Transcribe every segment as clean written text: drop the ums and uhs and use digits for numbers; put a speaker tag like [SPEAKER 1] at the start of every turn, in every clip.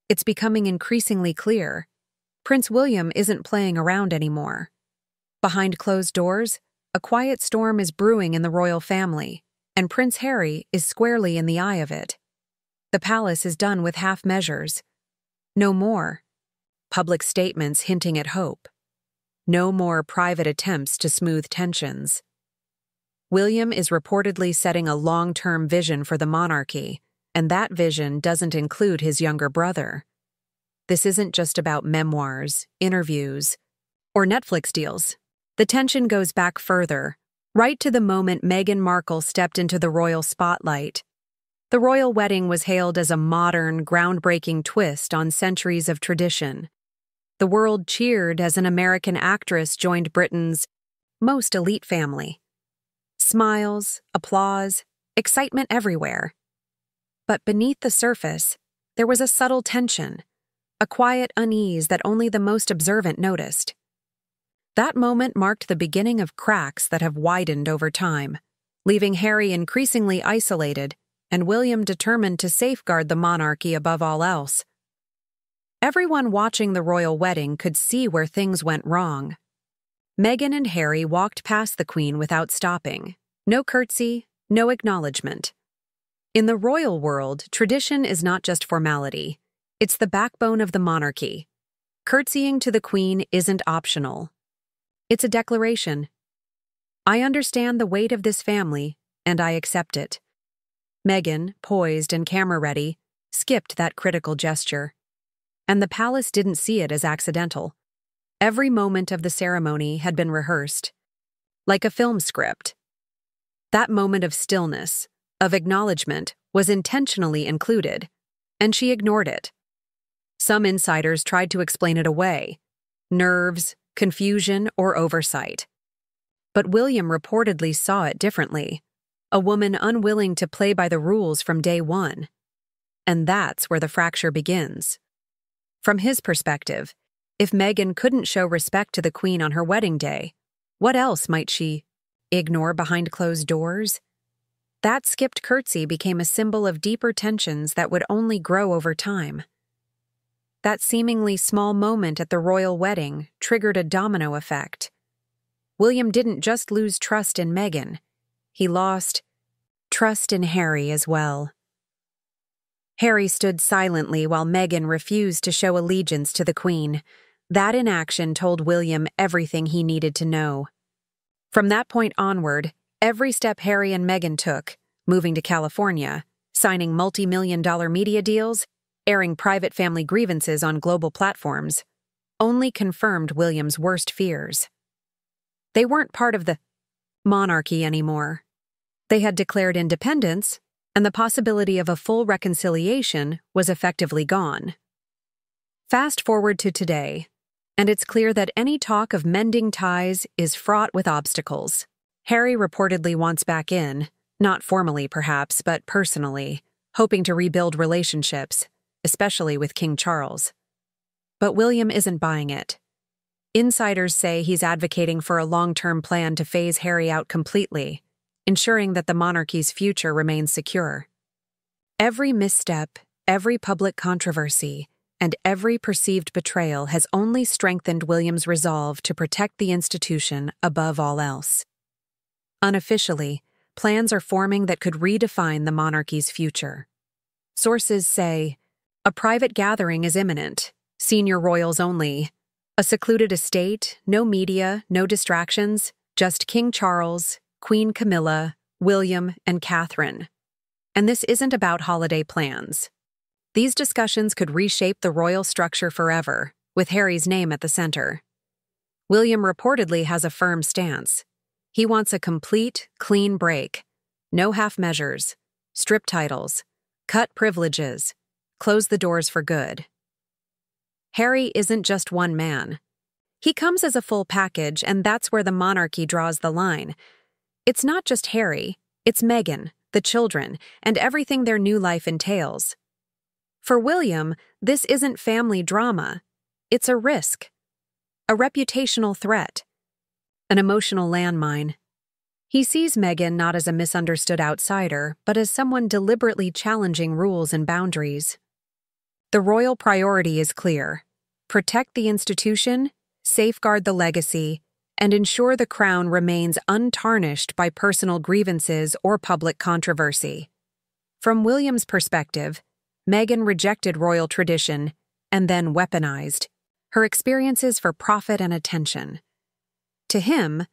[SPEAKER 1] it's becoming increasingly clear. Prince William isn't playing around anymore. Behind closed doors, a quiet storm is brewing in the royal family, and Prince Harry is squarely in the eye of it. The palace is done with half measures. No more public statements hinting at hope. No more private attempts to smooth tensions. William is reportedly setting a long-term vision for the monarchy, and that vision doesn't include his younger brother. This isn't just about memoirs, interviews, or Netflix deals. The tension goes back further, right to the moment Meghan Markle stepped into the royal spotlight. The royal wedding was hailed as a modern, groundbreaking twist on centuries of tradition. The world cheered as an American actress joined Britain's most elite family. Smiles, applause, excitement everywhere. But beneath the surface, there was a subtle tension, a quiet unease that only the most observant noticed. That moment marked the beginning of cracks that have widened over time, leaving Harry increasingly isolated and William determined to safeguard the monarchy above all else. Everyone watching the royal wedding could see where things went wrong. Meghan and Harry walked past the Queen without stopping. No curtsy, no acknowledgement. In the royal world, tradition is not just formality. It's the backbone of the monarchy. Curtsying to the Queen isn't optional. It's a declaration. I understand the weight of this family, and I accept it. Meghan, poised and camera-ready, skipped that critical gesture. And the palace didn't see it as accidental. Every moment of the ceremony had been rehearsed, like a film script. That moment of stillness, of acknowledgement, was intentionally included, and she ignored it. Some insiders tried to explain it away: nerves, confusion, or oversight. But William reportedly saw it differently, a woman unwilling to play by the rules from day one. And that's where the fracture begins. From his perspective, if Meghan couldn't show respect to the Queen on her wedding day, what else might she ignore behind closed doors? That skipped curtsy became a symbol of deeper tensions that would only grow over time. That seemingly small moment at the royal wedding triggered a domino effect. William didn't just lose trust in Meghan, he lost trust in Harry as well. Harry stood silently while Meghan refused to show allegiance to the Queen. That inaction told William everything he needed to know. From that point onward, every step Harry and Meghan took, moving to California, signing multi-million-dollar media deals, airing private family grievances on global platforms, only confirmed William's worst fears. They weren't part of the monarchy anymore. They had declared independence, and the possibility of a full reconciliation was effectively gone. Fast forward to today, and it's clear that any talk of mending ties is fraught with obstacles. Harry reportedly wants back in, not formally perhaps, but personally, hoping to rebuild relationships, especially with King Charles. But William isn't buying it. Insiders say he's advocating for a long-term plan to phase Harry out completely, ensuring that the monarchy's future remains secure. Every misstep, every public controversy, and every perceived betrayal has only strengthened William's resolve to protect the institution above all else. Unofficially, plans are forming that could redefine the monarchy's future. Sources say, a private gathering is imminent, senior royals only, a secluded estate, no media, no distractions, just King Charles, Queen Camilla, William, and Catherine. And this isn't about holiday plans. These discussions could reshape the royal structure forever, with Harry's name at the center. William reportedly has a firm stance. He wants a complete, clean break. No half measures, strip titles, cut privileges, close the doors for good. Harry isn't just one man. He comes as a full package, and that's where the monarchy draws the line. It's not just Harry, it's Meghan, the children, and everything their new life entails. For William, this isn't family drama. It's a risk, a reputational threat, an emotional landmine. He sees Meghan not as a misunderstood outsider, but as someone deliberately challenging rules and boundaries. The royal priority is clear: protect the institution, safeguard the legacy, and ensure the crown remains untarnished by personal grievances or public controversy. From William's perspective, Meghan rejected royal tradition and then weaponized her experiences for profit and attention. To him,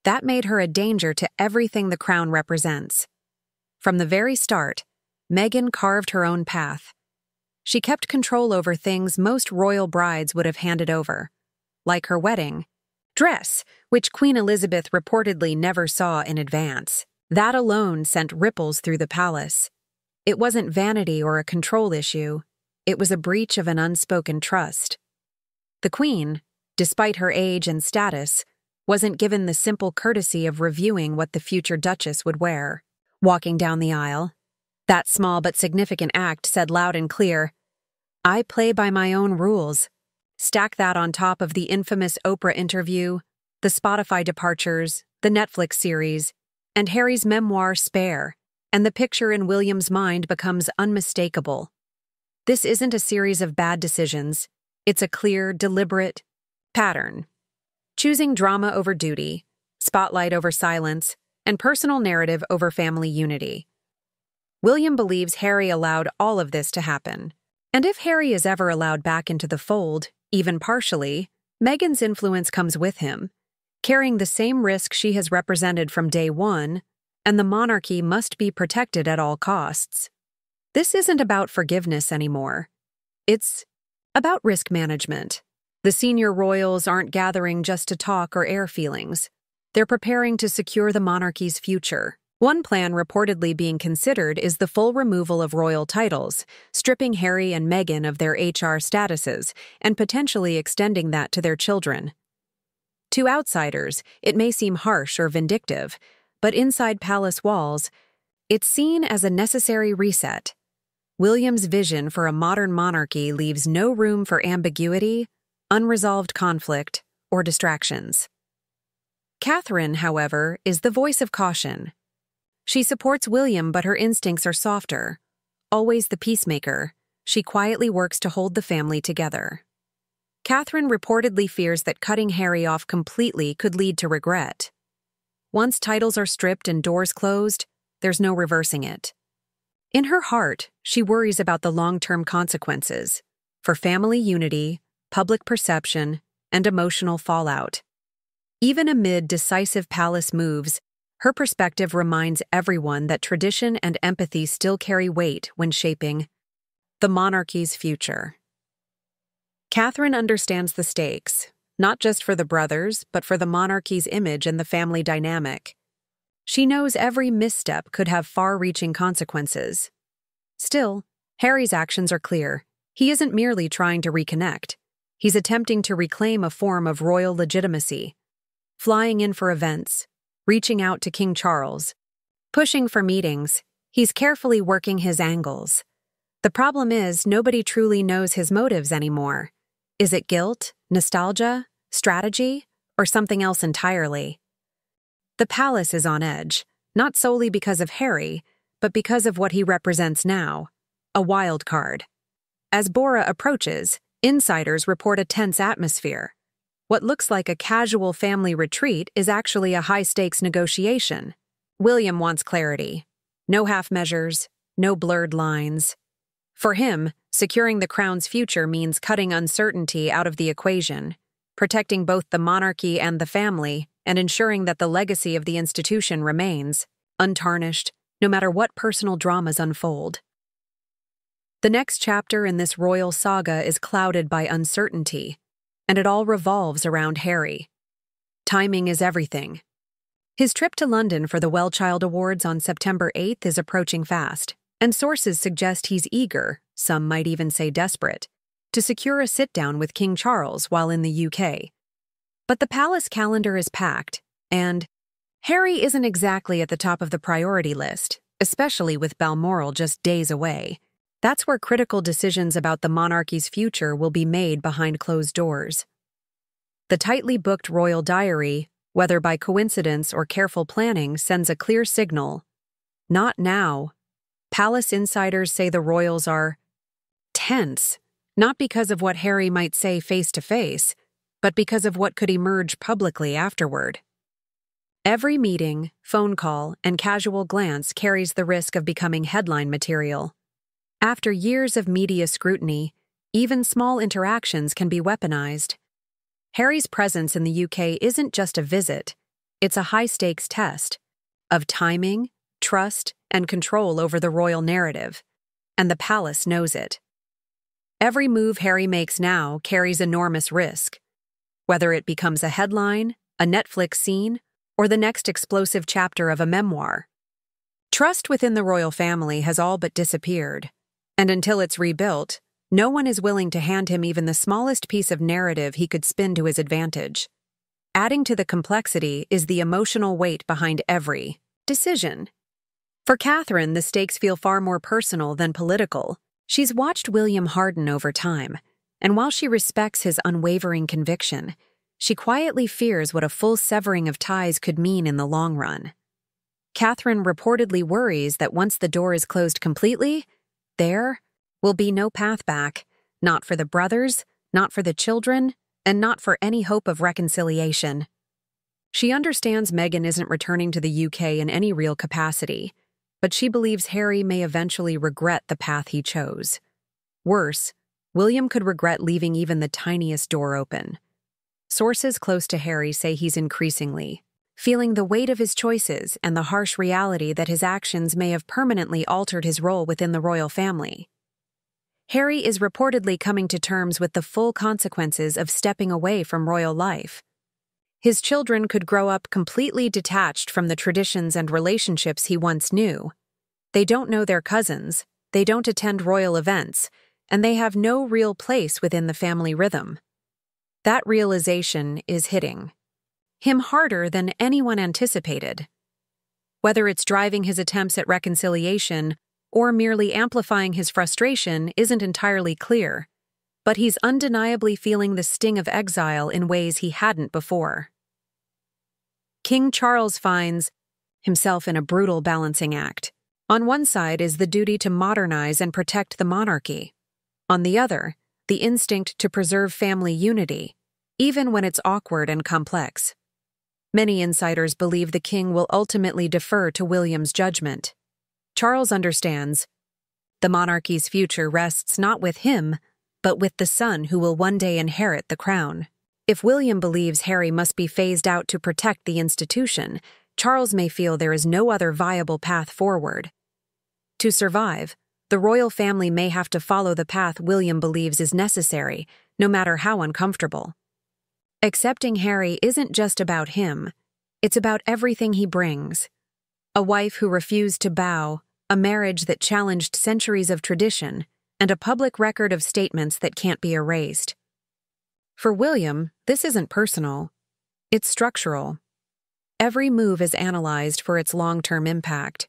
[SPEAKER 1] that made her a danger to everything the crown represents. From the very start, Meghan carved her own path. She kept control over things most royal brides would have handed over, like her wedding dress, which Queen Elizabeth reportedly never saw in advance. That alone sent ripples through the palace. It wasn't vanity or a control issue. It was a breach of an unspoken trust. The Queen, despite her age and status, wasn't given the simple courtesy of reviewing what the future Duchess would wear. Walking down the aisle, that small but significant act said loud and clear, "I play by my own rules." Stack that on top of the infamous Oprah interview, the Spotify departures, the Netflix series, and Harry's memoir Spare, and the picture in William's mind becomes unmistakable. This isn't a series of bad decisions. It's a clear, deliberate pattern. Choosing drama over duty, spotlight over silence, and personal narrative over family unity. William believes Harry allowed all of this to happen. And if Harry is ever allowed back into the fold, even partially, Meghan's influence comes with him, carrying the same risk she has represented from day one, and the monarchy must be protected at all costs. This isn't about forgiveness anymore. It's about risk management. The senior royals aren't gathering just to talk or air feelings. They're preparing to secure the monarchy's future. One plan reportedly being considered is the full removal of royal titles, stripping Harry and Meghan of their HR statuses, and potentially extending that to their children. To outsiders, it may seem harsh or vindictive, but inside palace walls, it's seen as a necessary reset. William's vision for a modern monarchy leaves no room for ambiguity, unresolved conflict, or distractions. Catherine, however, is the voice of caution. She supports William, but her instincts are softer. Always the peacemaker, she quietly works to hold the family together. Catherine reportedly fears that cutting Harry off completely could lead to regret. Once titles are stripped and doors closed, there's no reversing it. In her heart, she worries about the long-term consequences for family unity, public perception, and emotional fallout. Even amid decisive palace moves, her perspective reminds everyone that tradition and empathy still carry weight when shaping the monarchy's future. Catherine understands the stakes, not just for the brothers, but for the monarchy's image and the family dynamic. She knows every misstep could have far-reaching consequences. Still, Harry's actions are clear. He isn't merely trying to reconnect. He's attempting to reclaim a form of royal legitimacy, flying in for events, reaching out to King Charles, pushing for meetings. He's carefully working his angles. The problem is, nobody truly knows his motives anymore. Is it guilt, nostalgia, strategy, or something else entirely? The palace is on edge, not solely because of Harry, but because of what he represents now, a wild card. As Bora approaches, insiders report a tense atmosphere. What looks like a casual family retreat is actually a high-stakes negotiation. William wants clarity. No half measures, no blurred lines. For him, securing the crown's future means cutting uncertainty out of the equation, protecting both the monarchy and the family, and ensuring that the legacy of the institution remains untarnished, no matter what personal dramas unfold. The next chapter in this royal saga is clouded by uncertainty, and it all revolves around Harry. Timing is everything. His trip to London for the Well Child Awards on September 8th is approaching fast, and sources suggest he's eager, some might even say desperate, to secure a sit-down with King Charles while in the UK. But the palace calendar is packed, and Harry isn't exactly at the top of the priority list, especially with Balmoral just days away. That's where critical decisions about the monarchy's future will be made behind closed doors. The tightly booked royal diary, whether by coincidence or careful planning, sends a clear signal. Not now. Palace insiders say the royals are tense, not because of what Harry might say face to face, but because of what could emerge publicly afterward. Every meeting, phone call, and casual glance carries the risk of becoming headline material. After years of media scrutiny, even small interactions can be weaponized. Harry's presence in the UK isn't just a visit, it's a high-stakes test of timing, trust, and control over the royal narrative, and the palace knows it. Every move Harry makes now carries enormous risk, whether it becomes a headline, a Netflix scene, or the next explosive chapter of a memoir. Trust within the royal family has all but disappeared, and until it's rebuilt, no one is willing to hand him even the smallest piece of narrative he could spin to his advantage. Adding to the complexity is the emotional weight behind every decision. For Catherine, the stakes feel far more personal than political. She's watched William harden over time, and while she respects his unwavering conviction, she quietly fears what a full severing of ties could mean in the long run. Catherine reportedly worries that once the door is closed completely, there will be no path back, not for the brothers, not for the children, and not for any hope of reconciliation. She understands Meghan isn't returning to the UK in any real capacity, but she believes Harry may eventually regret the path he chose. Worse, William could regret leaving even the tiniest door open. Sources close to Harry say he's increasingly feeling the weight of his choices and the harsh reality that his actions may have permanently altered his role within the royal family. Harry is reportedly coming to terms with the full consequences of stepping away from royal life. His children could grow up completely detached from the traditions and relationships he once knew. They don't know their cousins, they don't attend royal events, and they have no real place within the family rhythm. That realization is hitting him harder than anyone anticipated. Whether it's driving his attempts at reconciliation or merely amplifying his frustration isn't entirely clear, but he's undeniably feeling the sting of exile in ways he hadn't before. King Charles finds himself in a brutal balancing act. On one side is the duty to modernize and protect the monarchy. On the other, the instinct to preserve family unity, even when it's awkward and complex. Many insiders believe the king will ultimately defer to William's judgment. Charles understands the monarchy's future rests not with him, but with the son who will one day inherit the crown. If William believes Harry must be phased out to protect the institution, Charles may feel there is no other viable path forward. To survive, the royal family may have to follow the path William believes is necessary, no matter how uncomfortable. Accepting Harry isn't just about him, it's about everything he brings. A wife who refused to bow, a marriage that challenged centuries of tradition, and a public record of statements that can't be erased. For William, this isn't personal, it's structural. Every move is analyzed for its long-term impact.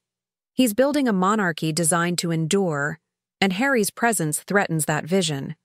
[SPEAKER 1] He's building a monarchy designed to endure, and Harry's presence threatens that vision.